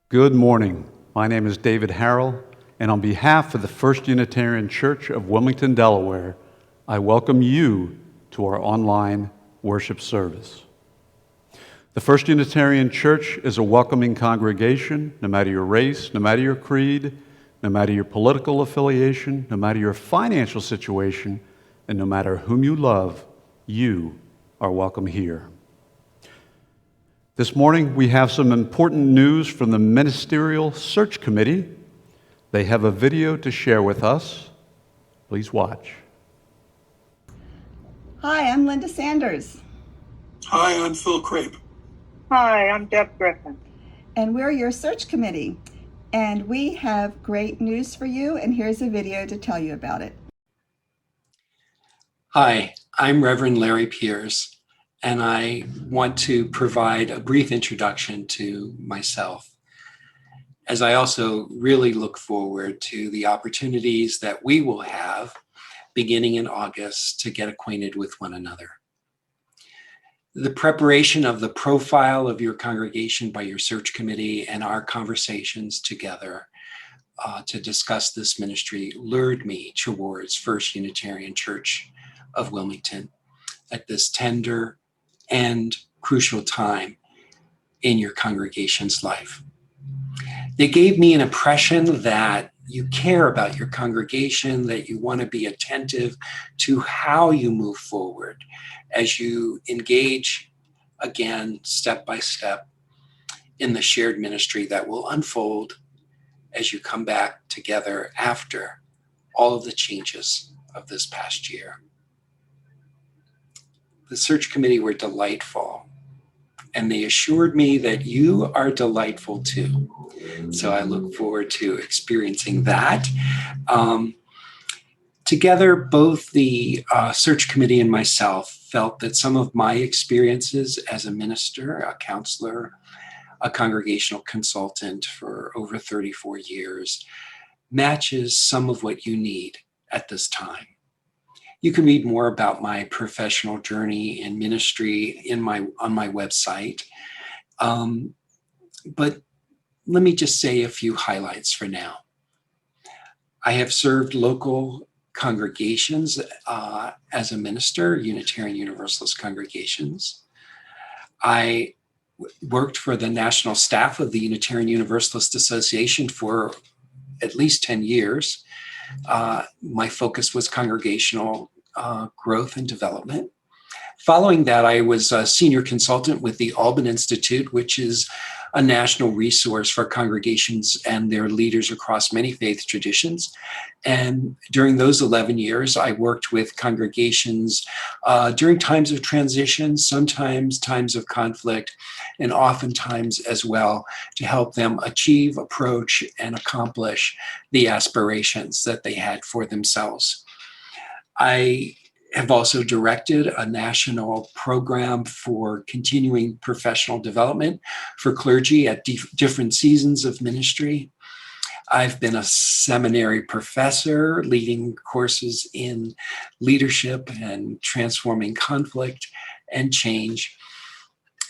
Good morning. My name is David Harrell, and on behalf of the First Unitarian Church of Wilmington, Delaware, I welcome you to our online worship service. The First Unitarian Church is a welcoming congregation, no matter your race, no matter your creed, no matter your political affiliation, no matter your financial situation, and no matter whom you love, you are welcome here. This morning, we have some important news from the Ministerial Search Committee. They have a video to share with us. Please watch. Hi, I'm Linda Sanders. Hi, I'm Phil Crape. Hi, I'm Deb Griffin. And we're your search committee. And we have great news for you, and here's a video to tell you about it. Hi, I'm Reverend Larry Pierce, and I want to provide a brief introduction to myself, as I also really look forward to the opportunities that we will have beginning in August to get acquainted with one another. The preparation of the profile of your congregation by your search committee and our conversations together to discuss this ministry lured me towards First Unitarian Church of Wilmington at this tender and crucial time in your congregation's life. They gave me an impression that you care about your congregation, that you want to be attentive to how you move forward as you engage again, step by step, in the shared ministry that will unfold as you come back together after all of the changes of this past year. The search committee were delightful, and they assured me that you are delightful too. So I look forward to experiencing that. Together, both the search committee and myself felt that some of my experiences as a minister, a counselor, a congregational consultant for over 34 years, matches some of what you need at this time. You can read more about my professional journey in ministry on my website. But let me just say a few highlights for now. I have served local congregations as a minister, Unitarian Universalist congregations. I worked for the national staff of the Unitarian Universalist Association for at least 10 years. My focus was congregational growth and development. Following that, I was a senior consultant with the Alban Institute, which is a national resource for congregations and their leaders across many faith traditions. And during those 11 years, I worked with congregations during times of transition, sometimes times of conflict, and oftentimes as well to help them achieve, approach, and accomplish the aspirations that they had for themselves. I have also directed a national program for continuing professional development for clergy at different seasons of ministry. I've been a seminary professor leading courses in leadership and transforming conflict and change.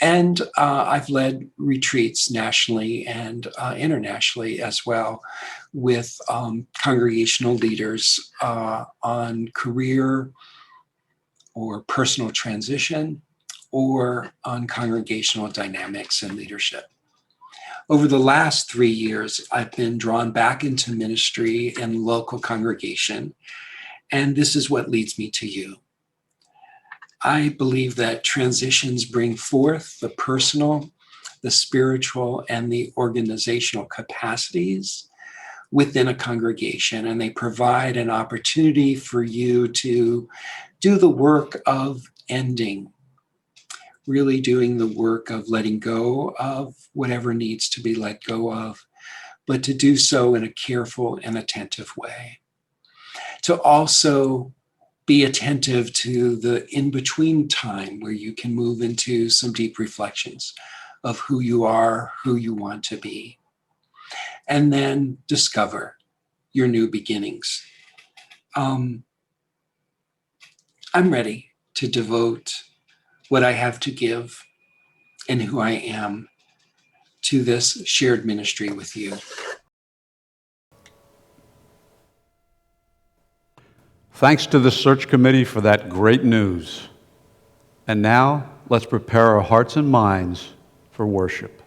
And I've led retreats nationally and internationally as well with congregational leaders on career or personal transition, or on congregational dynamics and leadership. Over the last 3 years, I've been drawn back into ministry and local congregation, and this is what leads me to you. I believe that transitions bring forth the personal, the spiritual, and the organizational capacities within a congregation, and they provide an opportunity for you to do the work of ending, really doing the work of letting go of whatever needs to be let go of, but to do so in a careful and attentive way. To also be attentive to the in-between time where you can move into some deep reflections of who you are, who you want to be, and then discover your new beginnings. I'm ready to devote what I have to give and who I am to this shared ministry with you. Thanks to the search committee for that great news. And now, let's prepare our hearts and minds for worship.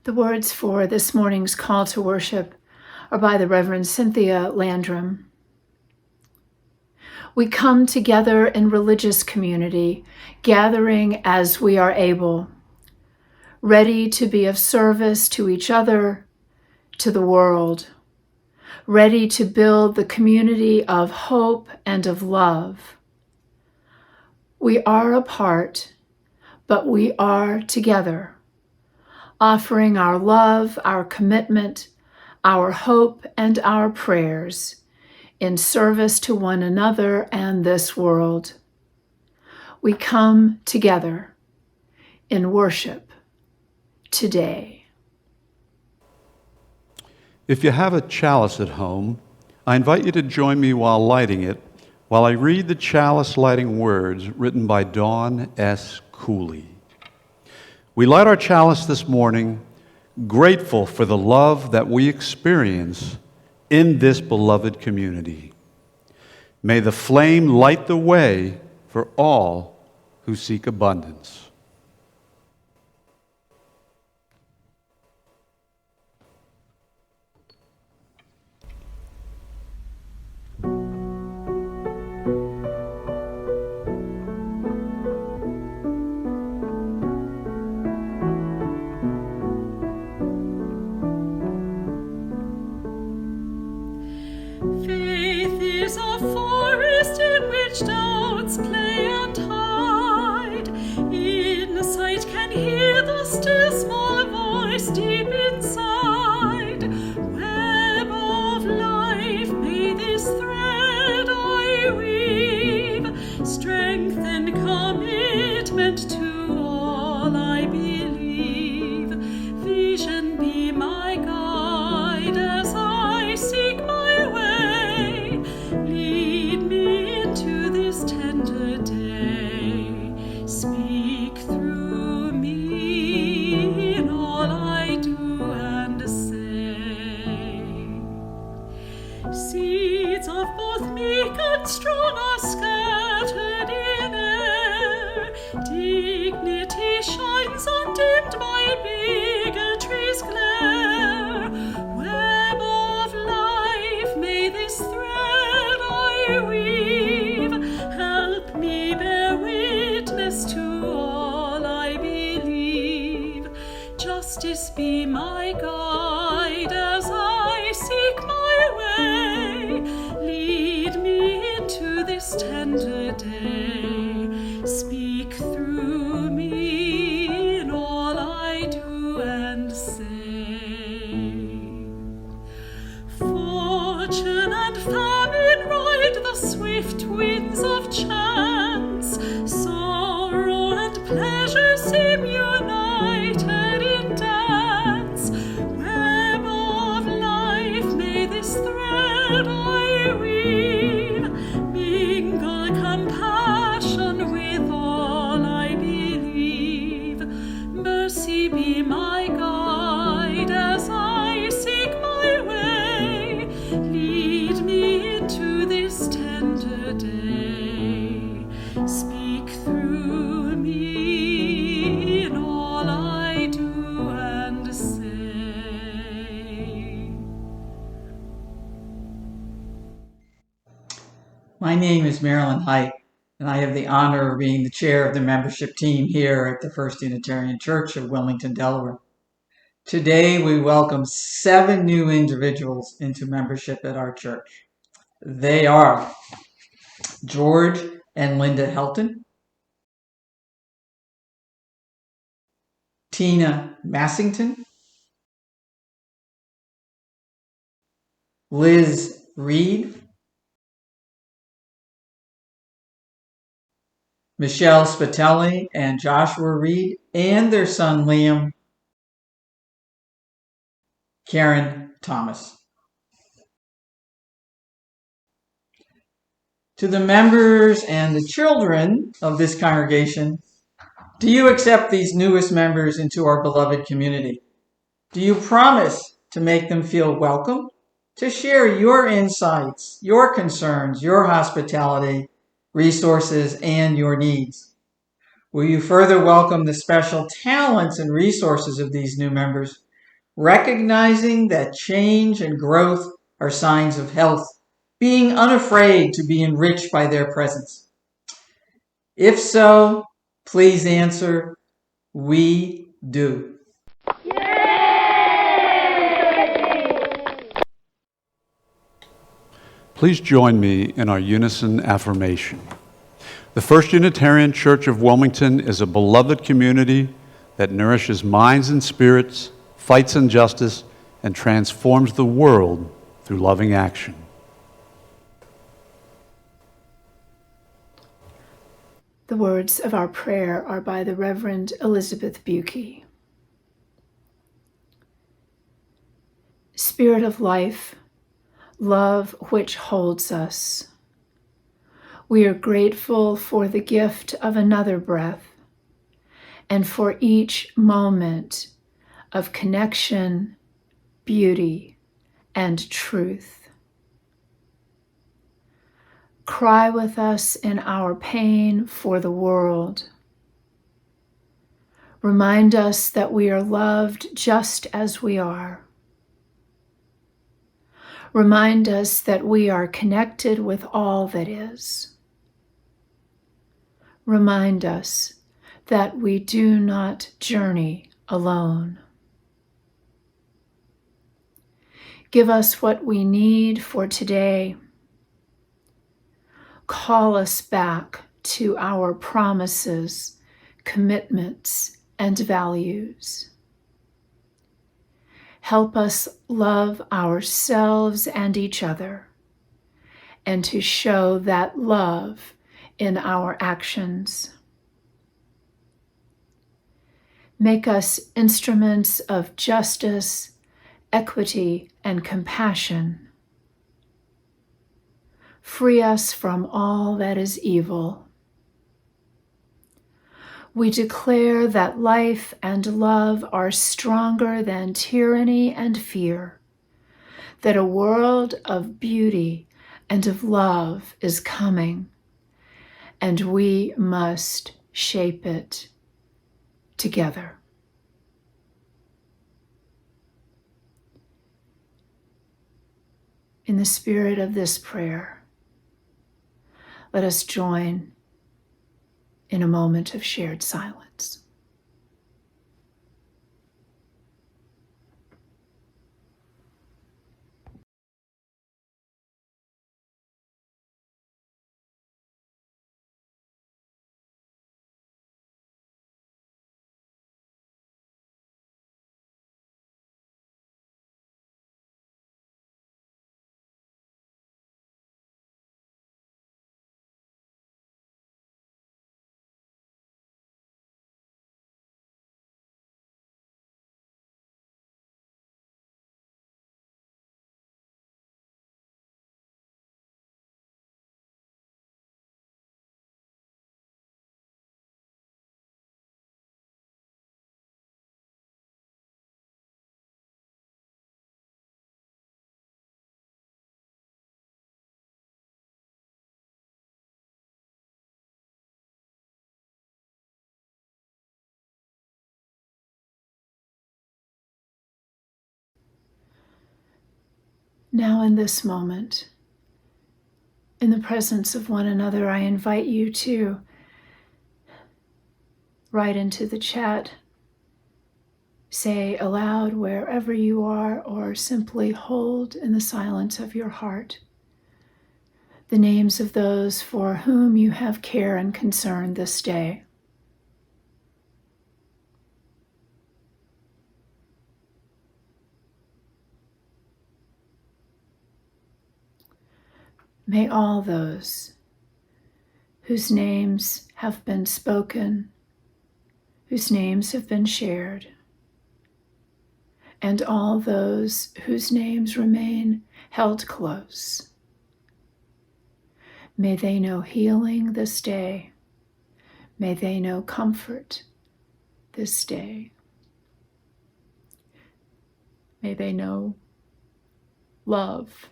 The words for this morning's call to worship are by the Reverend Cynthia Landrum. We come together in religious community, gathering as we are able, ready to be of service to each other, to the world, ready to build the community of hope and of love. We are apart, but we are together, offering our love, our commitment, our hope, and our prayers in service to one another and this world. We come together in worship today. If you have a chalice at home, I invite you to join me while lighting it, while I read the chalice lighting words written by Dawn S. Cooley. We light our chalice this morning, grateful for the love that we experience in this beloved community. May the flame light the way for all who seek abundance. Faith is a forest in which doubts play and hide. Insight can hear the still small voice deep inside. Web of life, may this thread I weave, strength and commitment to all I believe. Vision be my guide as I seek my way. Lead me into this tender day. Speak through me in all I do and say. Seeds of both meek and strong are scattered in air. Dignity shines undimmed by bigotry's glare. Web of life, may this thread I weave help me bear witness to all I believe. Justice be my guide as I seek my way. Lead me into this tender day. Speak through me in all I do and say. Fortune and famine ride the swift winds of chance. Sorrow and pleasure seem united in dance. Web of life, may this thread I weave mingle compassion with all I believe. Mercy be my guide as I seek my way. Lead me into this tender day. Speak through me in all I do and say. My name is Marilyn Height, and I have the honor of being the chair of the membership team here at the First Unitarian Church of Wilmington, Delaware. Today, we welcome 7 new individuals into membership at our church. They are George and Linda Helton, Tina Massington, Liz Reed, Michelle Spitelli and Joshua Reed, and their son Liam, Karen Thomas. To the members and the children of this congregation, do you accept these newest members into our beloved community? Do you promise to make them feel welcome, to share your insights, your concerns, your hospitality, resources, and your needs? Will you further welcome the special talents and resources of these new members recognizing that change and growth are signs of health, being unafraid to be enriched by their presence? If so, please answer, we do. Please join me in our unison affirmation. The First Unitarian Church of Wilmington is a beloved community that nourishes minds and spirits, fights injustice, and transforms the world through loving action. The words of our prayer are by the Reverend Elizabeth Bukey. Spirit of life, love which holds us, we are grateful for the gift of another breath and for each moment of connection, beauty, and truth. Cry with us in our pain for the world. Remind us that we are loved just as we are. Remind us that we are connected with all that is. Remind us that we do not journey alone. Give us what we need for today. Call us back to our promises, commitments, and values. Help us love ourselves and each other, and to show that love in our actions. Make us instruments of justice, equity, and compassion. Free us from all that is evil. We declare that life and love are stronger than tyranny and fear, that a world of beauty and of love is coming, and we must shape it together. In the spirit of this prayer, let us join in a moment of shared silence. Now in this moment, in the presence of one another, I invite you to write into the chat, say aloud wherever you are, or simply hold in the silence of your heart the names of those for whom you have care and concern this day. May all those whose names have been spoken, whose names have been shared, and all those whose names remain held close, may they know healing this day. May they know comfort this day. May they know love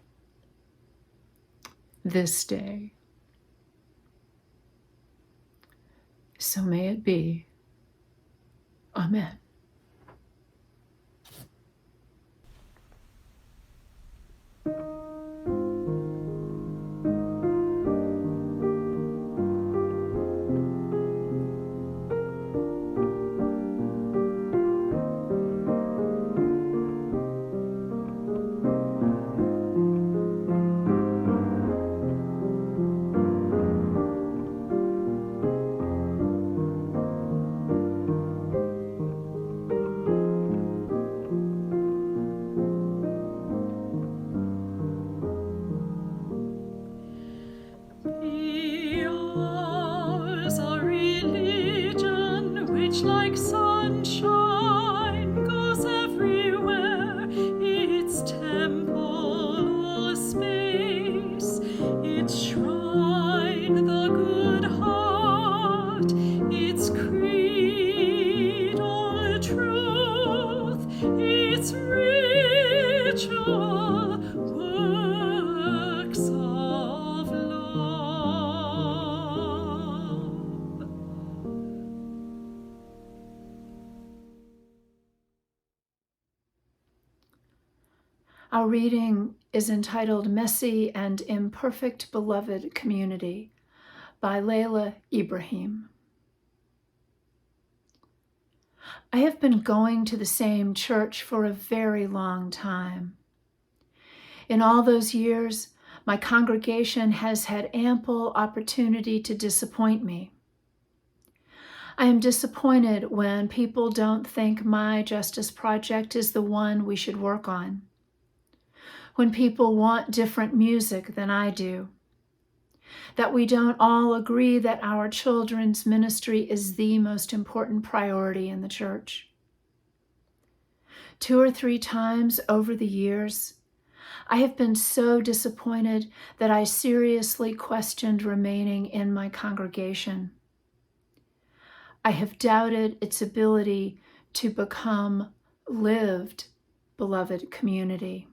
this day. So may it be. Amen. Our reading is entitled Messy and Imperfect Beloved Community by Laila Ibrahim. I have been going to the same church for a very long time. In all those years, my congregation has had ample opportunity to disappoint me. I am disappointed when people don't think my justice project is the one we should work on, when people want different music than I do, that we don't all agree that our children's ministry is the most important priority in the church. 2 or 3 times over the years, I have been so disappointed that I seriously questioned remaining in my congregation. I have doubted its ability to become lived, beloved community.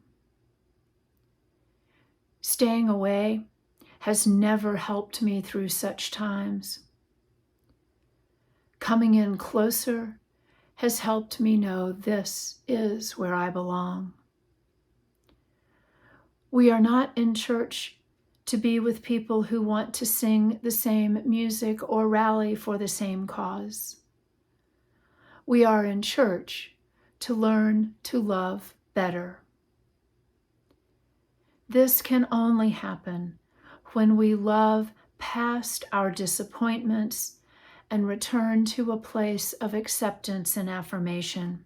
Staying away has never helped me through such times. Coming in closer has helped me know this is where I belong. We are not in church to be with people who want to sing the same music or rally for the same cause. We are in church to learn to love better. This can only happen when we love past our disappointments and return to a place of acceptance and affirmation.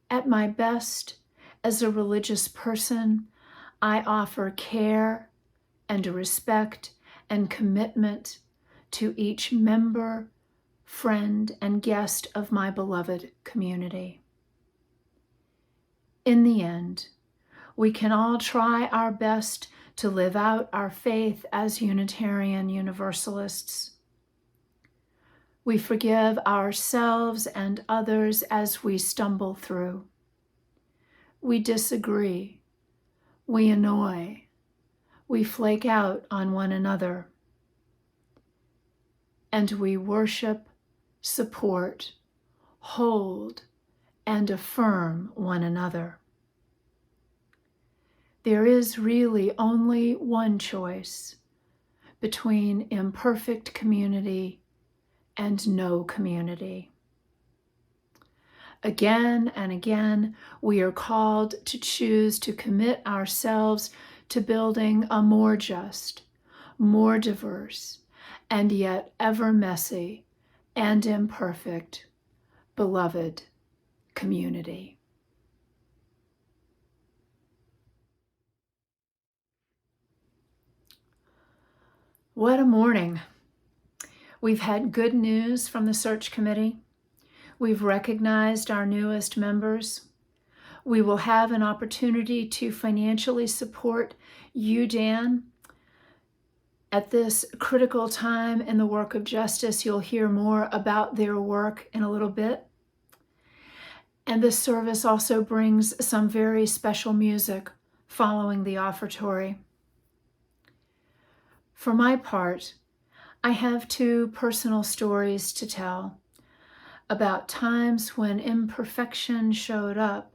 At my best as a religious person, I offer care and respect and commitment to each member, friend, and guest of my beloved community. In the end, we can all try our best to live out our faith as Unitarian Universalists. We forgive ourselves and others as we stumble through. We disagree. We annoy. We flake out on one another. And we worship, support, hold, and affirm one another. There is really only one choice between imperfect community and no community. Again and again, we are called to choose to commit ourselves to building a more just, more diverse, and yet ever messy and imperfect, beloved community. What a morning. We've had good news from the search committee. We've recognized our newest members. We will have an opportunity to financially support you, Dan. At this critical time in the work of justice, you'll hear more about their work in a little bit. And this service also brings some very special music following the offertory. For my part, I have 2 personal stories to tell about times when imperfection showed up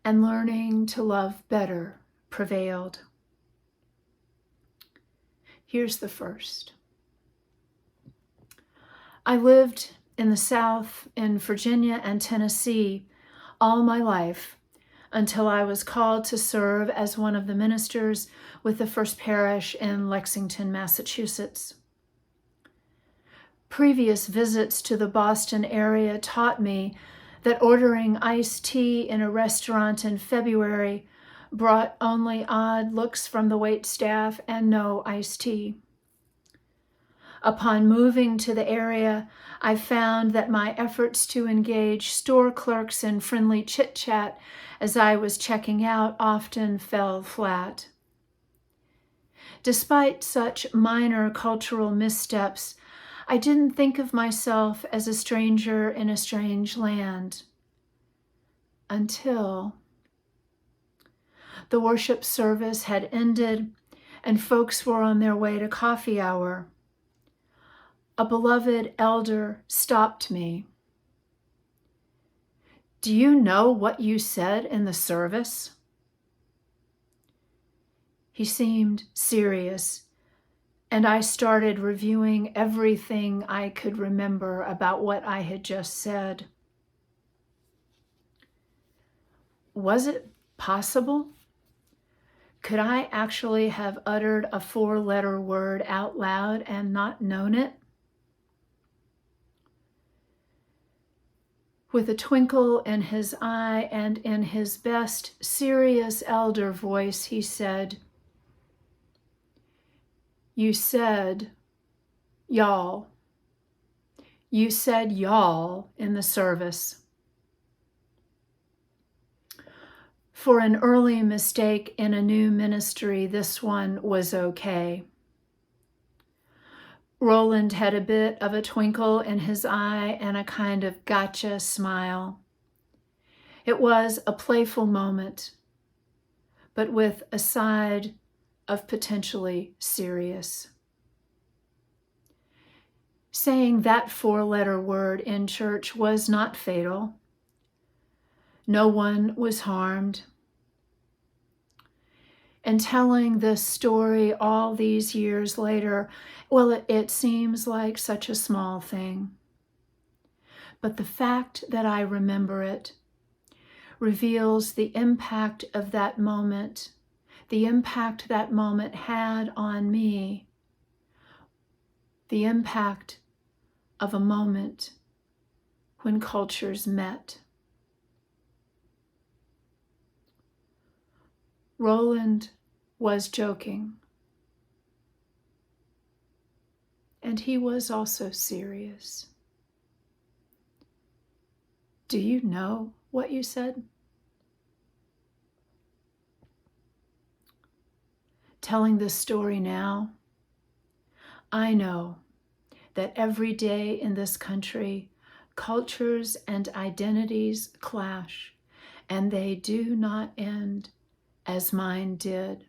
and learning to love better prevailed. Here's the first. I lived in the South, in Virginia and Tennessee, all my life until I was called to serve as one of the ministers with the First Parish in Lexington, Massachusetts. Previous visits to the Boston area taught me that ordering iced tea in a restaurant in February brought only odd looks from the waitstaff and no iced tea. Upon moving to the area, I found that my efforts to engage store clerks in friendly chit-chat as I was checking out often fell flat. Despite such minor cultural missteps, I didn't think of myself as a stranger in a strange land until the worship service had ended and folks were on their way to coffee hour. A beloved elder stopped me. Do you know what you said in the service? He seemed serious, and I started reviewing everything I could remember about what I had just said. Was it possible? Could I actually have uttered a 4-letter word out loud and not known it? With a twinkle in his eye and in his best serious elder voice, he said, "You said, y'all. You said y'all in the service." For an early mistake in a new ministry, this one was okay. Roland had a bit of a twinkle in his eye and a kind of gotcha smile. It was a playful moment, but with a side of potentially serious. Saying that 4-letter word in church was not fatal. No one was harmed. And telling this story all these years later, well, it seems like such a small thing. But the fact that I remember it reveals the impact of that moment, the impact that moment had on me, the impact of a moment when cultures met. Roland was joking, and he was also serious. Do you know what you said? Telling this story now, I know that every day in this country, cultures and identities clash, and they do not end as mine did.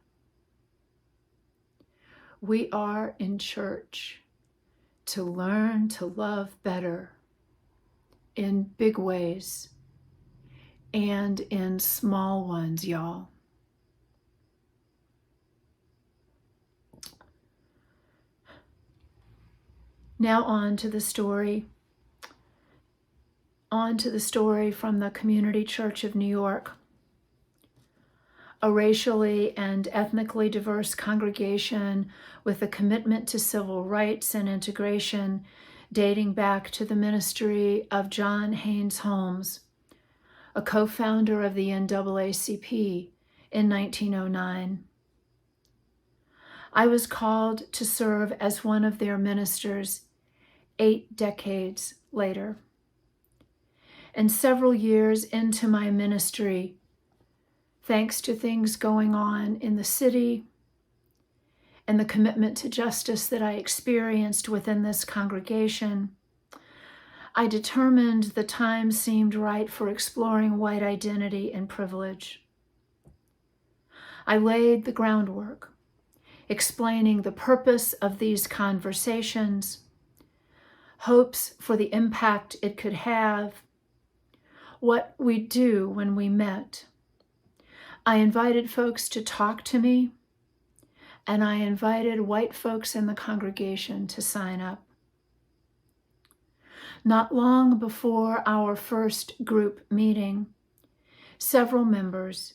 We are in church to learn to love better in big ways and in small ones, y'all. Now on to the story. On to the story from the Community Church of New York. A racially and ethnically diverse congregation with a commitment to civil rights and integration dating back to the ministry of John Haynes Holmes, a co-founder of the NAACP in 1909. I was called to serve as one of their ministers 8 decades later. And several years into my ministry, thanks to things going on in the city and the commitment to justice that I experienced within this congregation, I determined the time seemed right for exploring white identity and privilege. I laid the groundwork, explaining the purpose of these conversations, hopes for the impact it could have, what we'd do when we met. I invited folks to talk to me, and I invited white folks in the congregation to sign up. Not long before our first group meeting, several members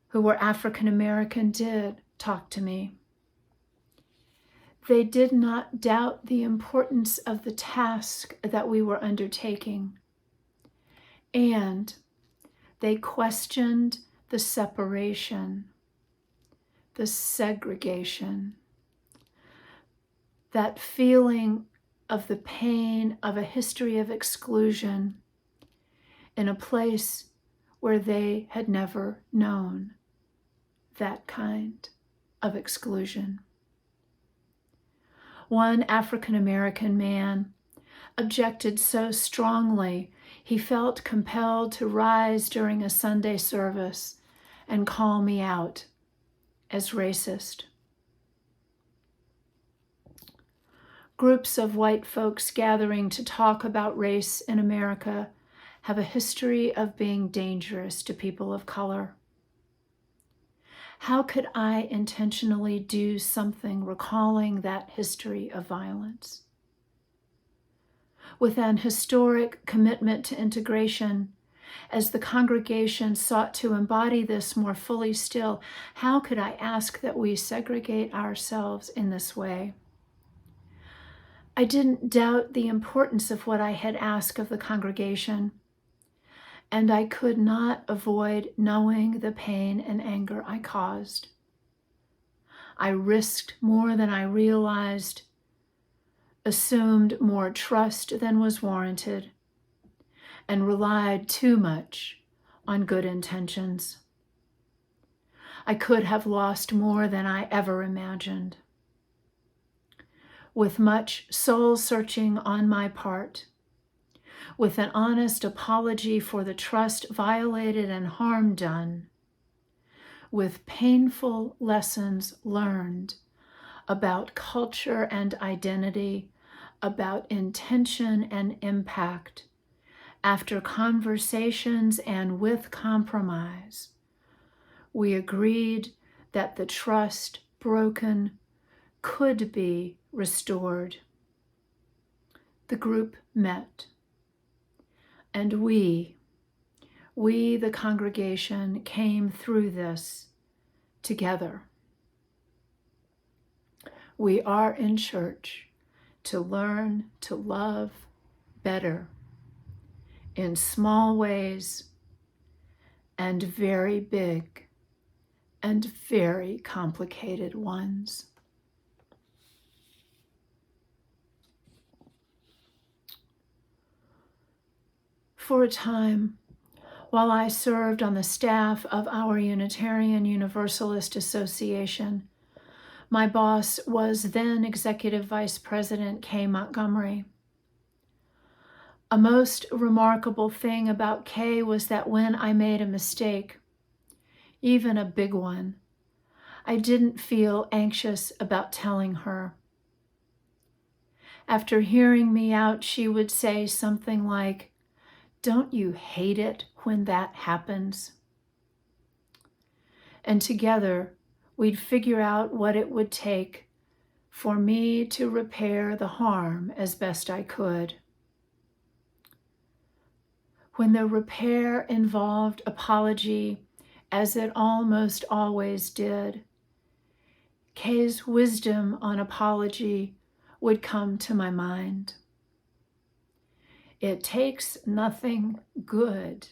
who were African American did talk to me. They did not doubt the importance of the task that we were undertaking, and they questioned the separation, the segregation, that feeling of the pain of a history of exclusion in a place where they had never known that kind of exclusion. One African American man objected so strongly he felt compelled to rise during a Sunday service and call me out as racist. Groups of white folks gathering to talk about race in America have a history of being dangerous to people of color? How could I intentionally do something recalling that history of violence? With an historic commitment to integration, as the congregation sought to embody this more fully still, how could I ask that we segregate ourselves in this way? I didn't doubt the importance of what I had asked of the congregation, and I could not avoid knowing the pain and anger I caused. I risked more than I realized, assumed more trust than was warranted, and relied too much on good intentions. I could have lost more than I ever imagined. With much soul searching on my part, with an honest apology for the trust violated and harm done, with painful lessons learned about culture and identity, about intention and impact, after conversations and with compromise, we agreed that the trust broken could be restored. The group met, and we, the congregation, came through this together. We are in church to learn to love better in small ways and very big and very complicated ones. For a time, while I served on the staff of our Unitarian Universalist Association, my boss was then Executive Vice President Kay Montgomery. A most remarkable thing about Kay was that when I made a mistake, even a big one, I didn't feel anxious about telling her. After hearing me out, she would say something like, "Don't you hate it when that happens?" And together, we'd figure out what it would take for me to repair the harm as best I could. When the repair involved apology, as it almost always did, Kay's wisdom on apology would come to my mind. It takes nothing good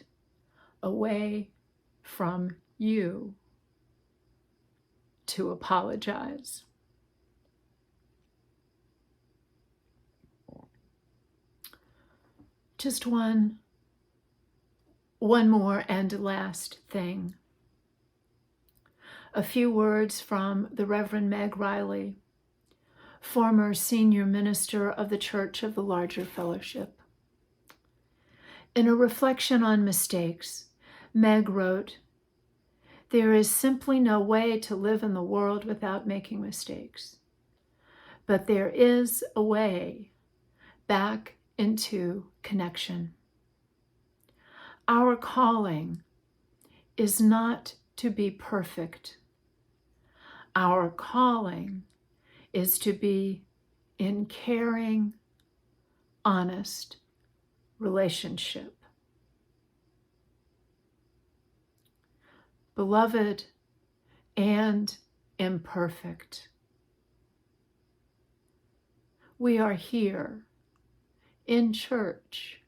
away from you to apologize. Just one more and last thing. A few words from the Reverend Meg Riley, former senior minister of the Church of the Larger Fellowship. In a reflection on mistakes, Meg wrote, "There is simply no way to live in the world without making mistakes. But there is a way back into connection. Our calling is not to be perfect. Our calling is to be in caring, honest relationship. Beloved and imperfect, we are here in church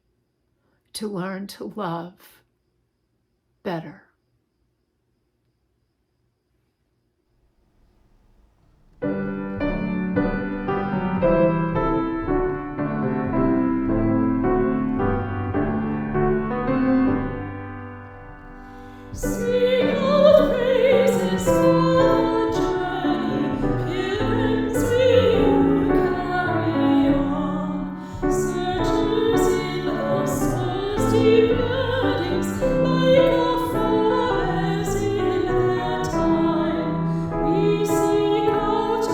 to learn to love better." Sing out praises for the journey, pilgrims will you carry on, searchers in the soul's deep burdens, like affirmers in their time. We seek out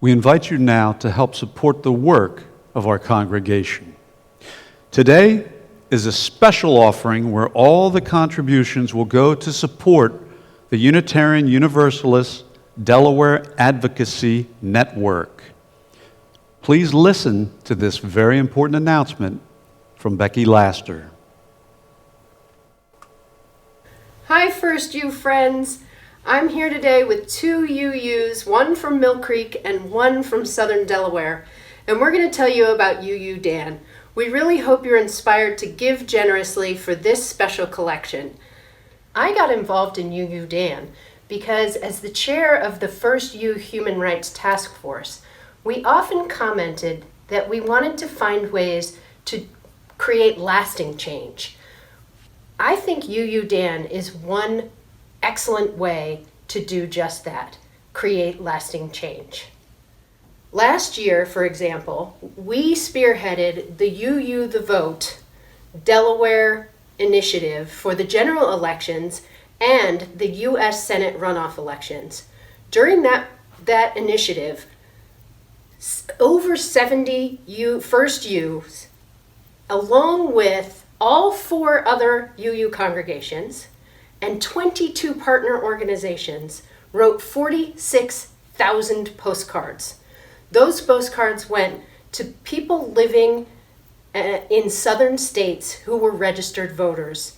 we invite you now to help support the work of our congregation. Today is a special offering where all the contributions will go to support the Unitarian Universalists Delaware Advocacy Network. Please listen to this very important announcement from Becky Laster. Hi, First U friends. I'm here today with two UUs, one from Mill Creek and one from Southern Delaware, and we're going to tell you about UU Dan. We really hope you're inspired to give generously for this special collection. I got involved in UU Dan because as the chair of the First U Human Rights Task Force, we often commented that we wanted to find ways to create lasting change. I think UU Dan is one excellent way to do just that, create lasting change. Last year, for example, we spearheaded the UU the Vote Delaware initiative for the general elections and the U.S. Senate runoff elections. During that initiative, over 70 First U's, along with all 4 other UU congregations and 22 partner organizations, wrote 46,000 postcards. Those postcards went to people living in southern states who were registered voters.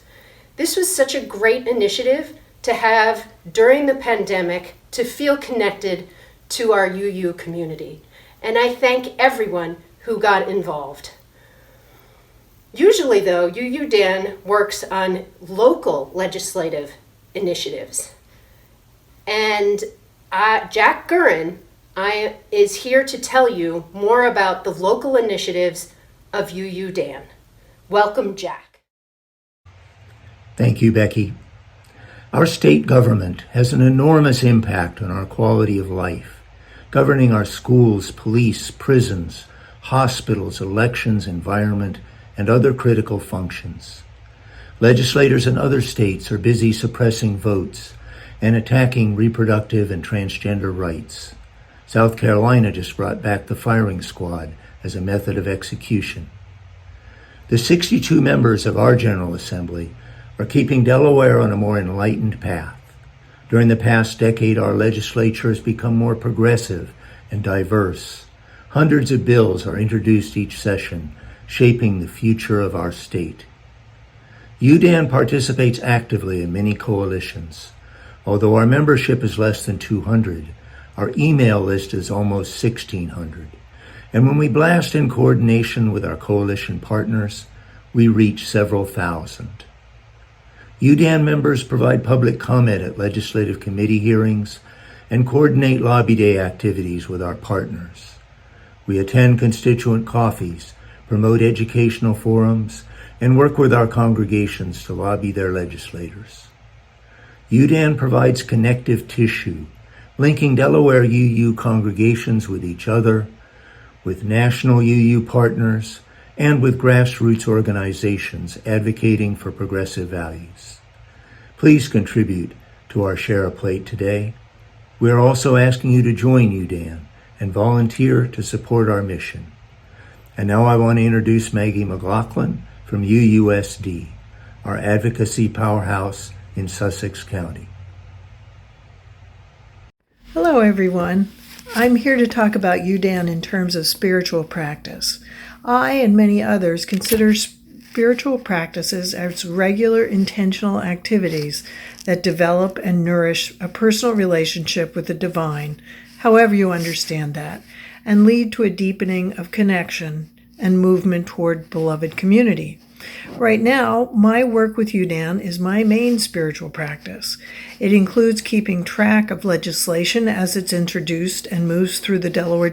This was such a great initiative to have during the pandemic to feel connected to our UU community. And I thank everyone who got involved. Usually, though, UU Dan works on local legislative initiatives. And Jack Gurin is here to tell you more about the local initiatives of UU Dan. Welcome, Jack. Thank you, Becky. Our state government has an enormous impact on our quality of life, governing our schools, police, prisons, hospitals, elections, environment, and other critical functions. Legislators in other states are busy suppressing votes and attacking reproductive and transgender rights. South Carolina just brought back the firing squad as a method of execution. The 62 members of our General Assembly are keeping Delaware on a more enlightened path. During the past decade, our legislature has become more progressive and diverse. Hundreds of bills are introduced each session, shaping the future of our state. UDAN participates actively in many coalitions. Although our membership is less than 200, our email list is almost 1,600. And when we blast in coordination with our coalition partners, we reach several thousand. UDAN members provide public comment at legislative committee hearings and coordinate lobby day activities with our partners. We attend constituent coffees, promote educational forums, and work with our congregations to lobby their legislators. UDAN provides connective tissue, linking Delaware UU congregations with each other, with national UU partners, and with grassroots organizations advocating for progressive values. Please contribute to our Share a Plate today. We are also asking you to join UDAN and volunteer to support our mission. And now I want to introduce Maggie McLaughlin from UUSD, our advocacy powerhouse in Sussex County. Hello, everyone. I'm here to talk about UDAN in terms of spiritual practice. I and many others consider spiritual practices as regular intentional activities that develop and nourish a personal relationship with the divine, however you understand that, and lead to a deepening of connection and movement toward beloved community. Right now, my work with UDAN is my main spiritual practice. It includes keeping track of legislation as it's introduced and moves through the Delaware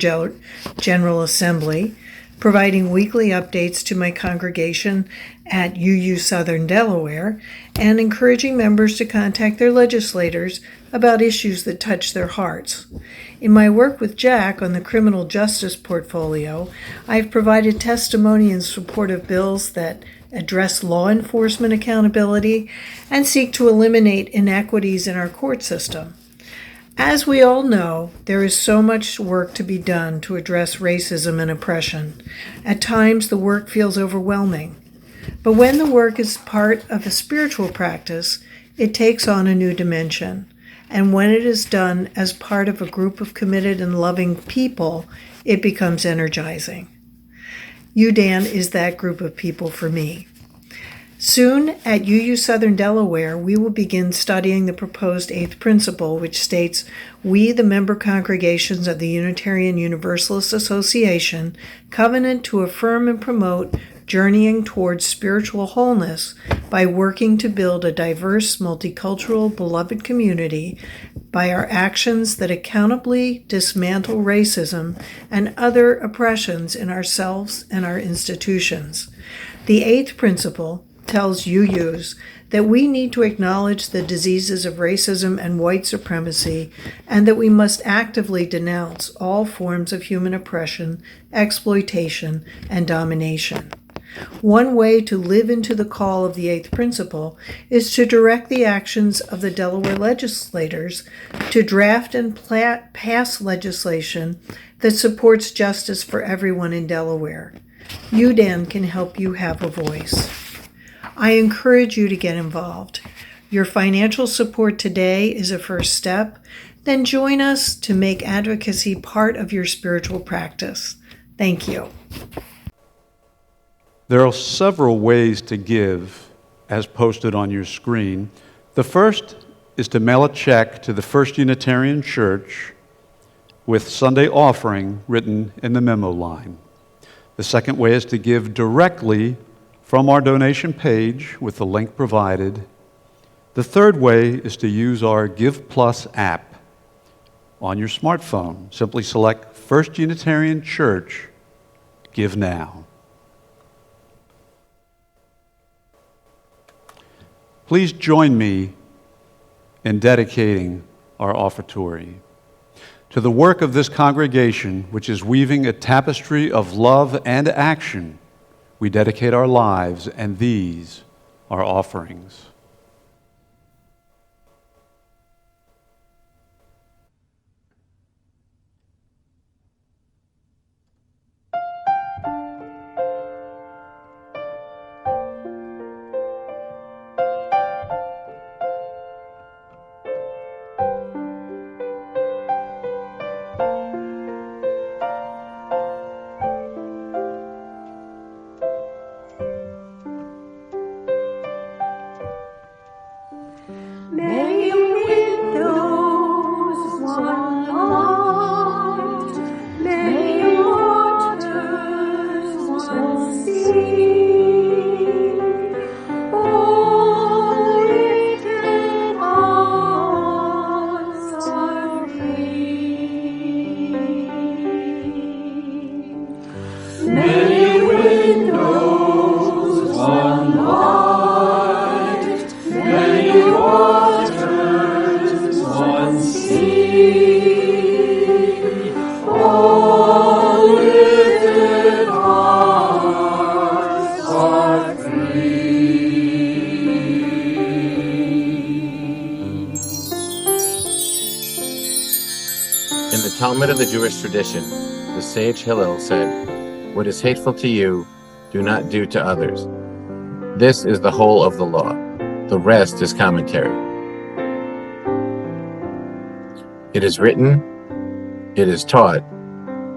General Assembly, providing weekly updates to my congregation at UU Southern Delaware, and encouraging members to contact their legislators about issues that touch their hearts. In my work with Jack on the criminal justice portfolio, I've provided testimony in support of bills that address law enforcement accountability and seek to eliminate inequities in our court system. As we all know, there is so much work to be done to address racism and oppression. At times, the work feels overwhelming. But when the work is part of a spiritual practice, it takes on a new dimension. And when it is done as part of a group of committed and loving people, it becomes energizing. UDAN is that group of people for me. Soon at UU Southern Delaware, we will begin studying the proposed 8th principle, which states, "We, the member congregations of the Unitarian Universalist Association, covenant to affirm and promote journeying towards spiritual wholeness by working to build a diverse, multicultural, beloved community by our actions that accountably dismantle racism and other oppressions in ourselves and our institutions." The 8th principle tells UUs that we need to acknowledge the diseases of racism and white supremacy, and that we must actively denounce all forms of human oppression, exploitation, and domination. One way to live into the call of the 8th principle is to direct the actions of the Delaware legislators to draft and pass legislation that supports justice for everyone in Delaware. UDAN can help you have a voice. I encourage you to get involved. Your financial support today is a first step. Then join us to make advocacy part of your spiritual practice. Thank you. There are several ways to give, as posted on your screen. The first is to mail a check to the First Unitarian Church with Sunday offering written in the memo line. The second way is to give directly from our donation page with the link provided. The third way is to use our Give Plus app on your smartphone. Simply select First Unitarian Church, Give Now. Please join me in dedicating our offertory to the work of this congregation, which is weaving a tapestry of love and action. We dedicate our lives, and these are offerings. In the Talmud of the Jewish tradition, the sage Hillel said, "What is hateful to you, do not do to others." This is the whole of the law. The rest is commentary. It is written, it is taught,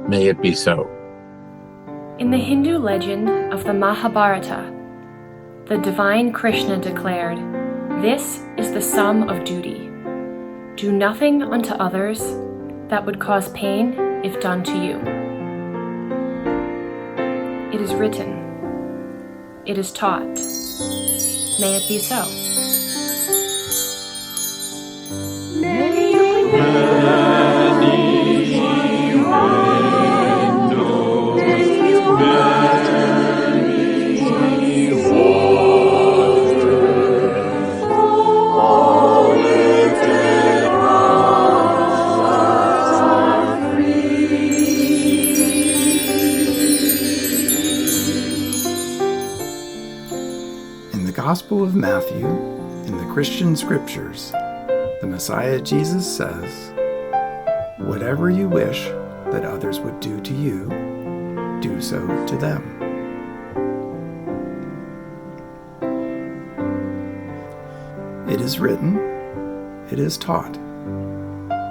may it be so. In the Hindu legend of the Mahabharata, the divine Krishna declared, "This is the sum of duty. Do nothing unto others that would cause pain if done to you." It is written, it is taught, may it be so. Gospel of Matthew, in the Christian scriptures, the Messiah Jesus says, Whatever you wish that others would do to you, do so to them. It is written, it is taught.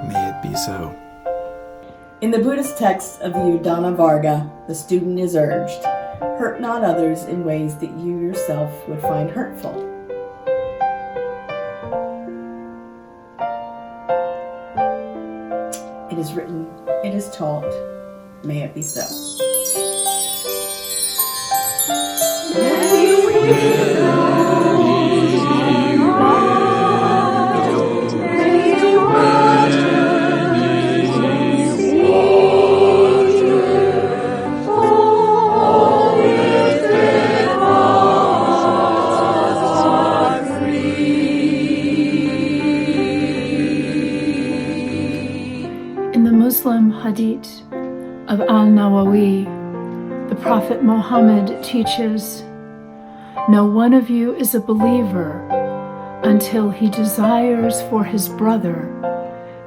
May it be so. In the Buddhist text of the Udana Varga, the student is urged, hurt not others in ways that you yourself would find hurtful. It is written, it is taught, may it be so. Muslim Hadith of Al-Nawawi, the Prophet Muhammad teaches, "No one of you is a believer until he desires for his brother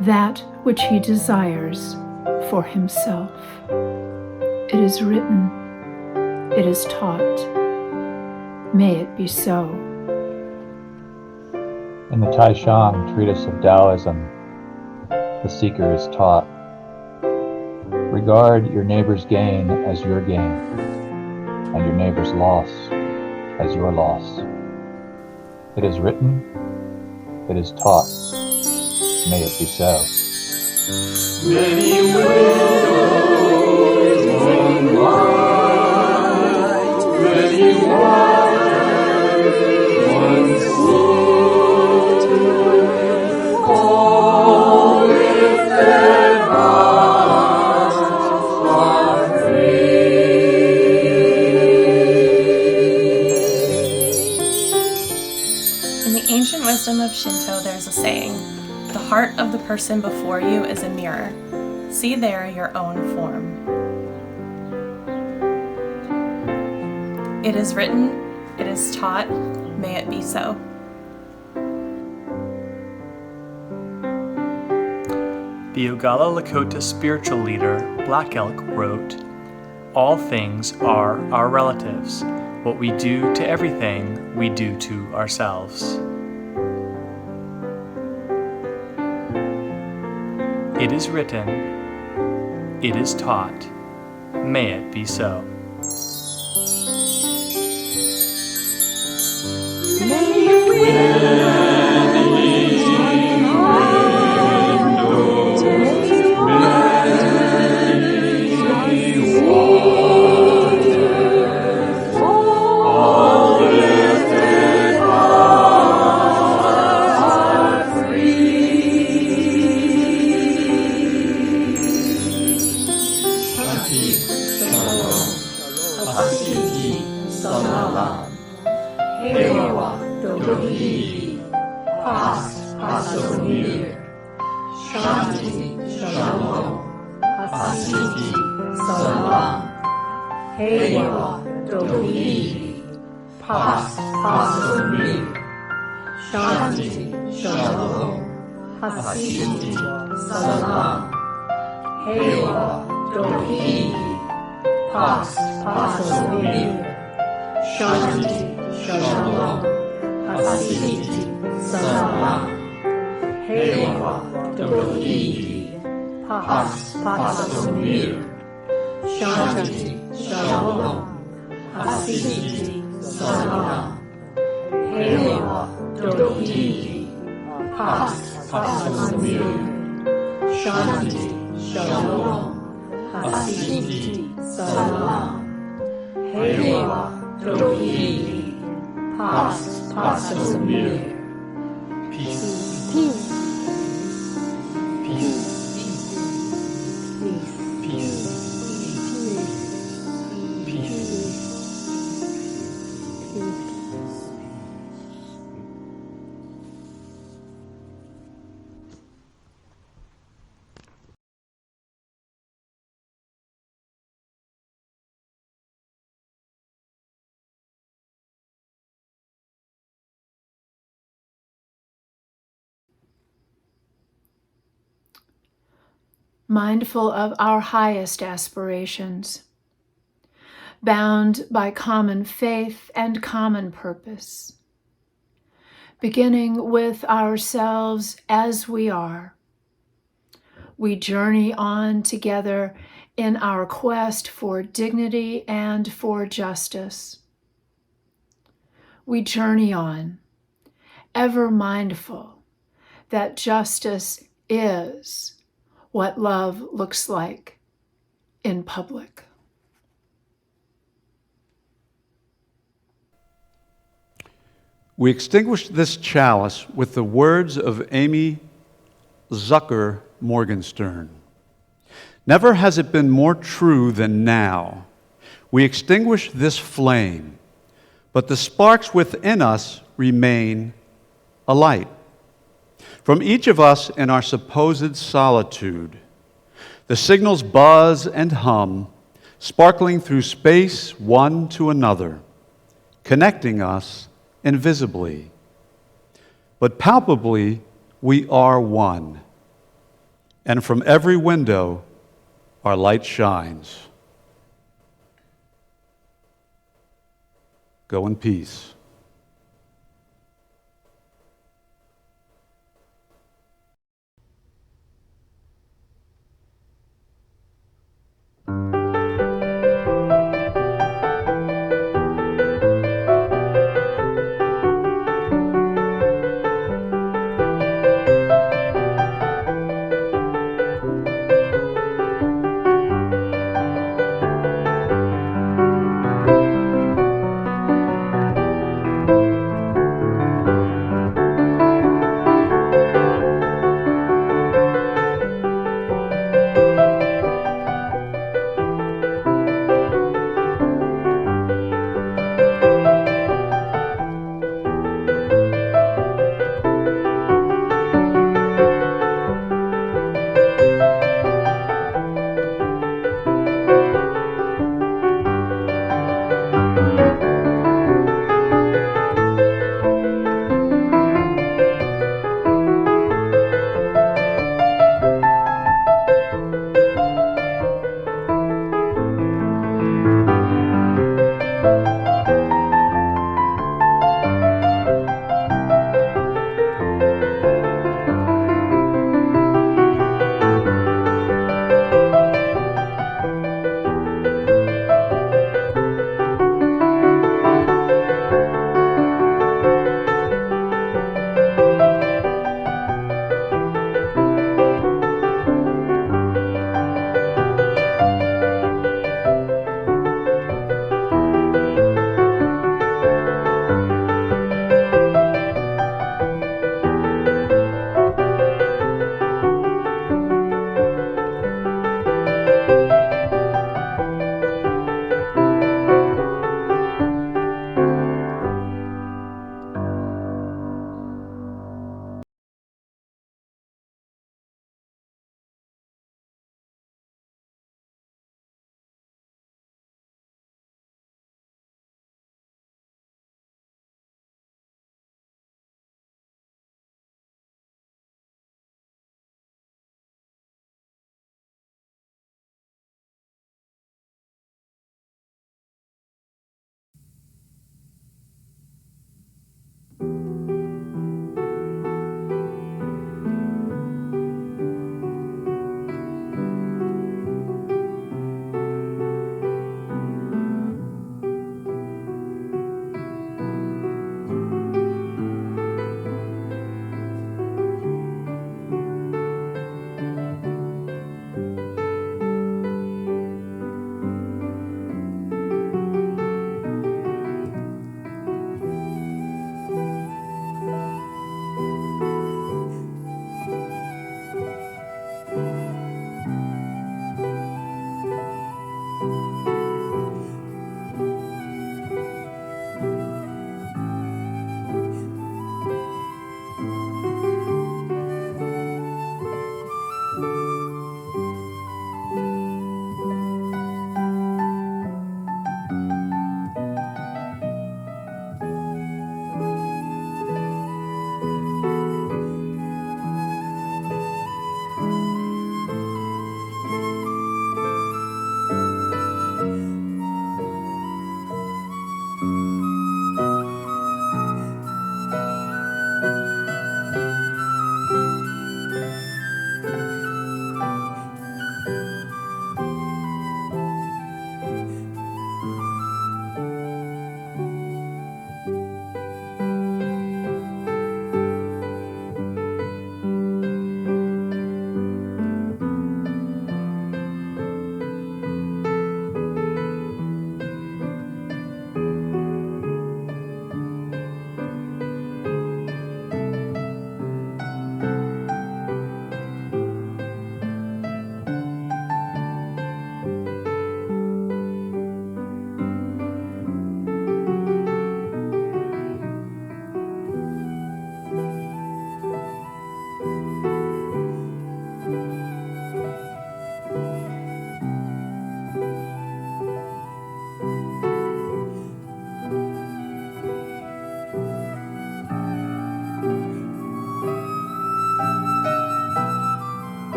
that which he desires for himself." It is written, it is taught, may it be so. In the Taishan treatise of Taoism, the seeker is taught, regard your neighbor's gain as your gain, and your neighbor's loss as your loss. It is written, it is taught, may it be so. Many widows, one light, many waters, one soul, all lifted hearts are In the ancient wisdom of Shinto, there's a saying, "The heart of the person before you is a mirror. See there your own form." It is written, it is taught, may it be so. The Oglala Lakota spiritual leader, Black Elk, wrote, "All things are our relatives. What we do to everything, we do to ourselves." It is written, it is taught, may it be so. mindful of our highest aspirations, bound by common faith and common purpose, beginning with ourselves as we are. We journey on together in our quest for dignity and for justice. We journey on, ever mindful that justice is what love looks like in public. We extinguish this chalice with the words of Amy Zucker Morgenstern. Never has it been more true than now. We extinguish this flame, but the sparks within us remain alight. From each of us in our supposed solitude, the signals buzz and hum, sparkling through space one to another, connecting us invisibly. But palpably, we are one, and from every window, our light shines. Go in peace.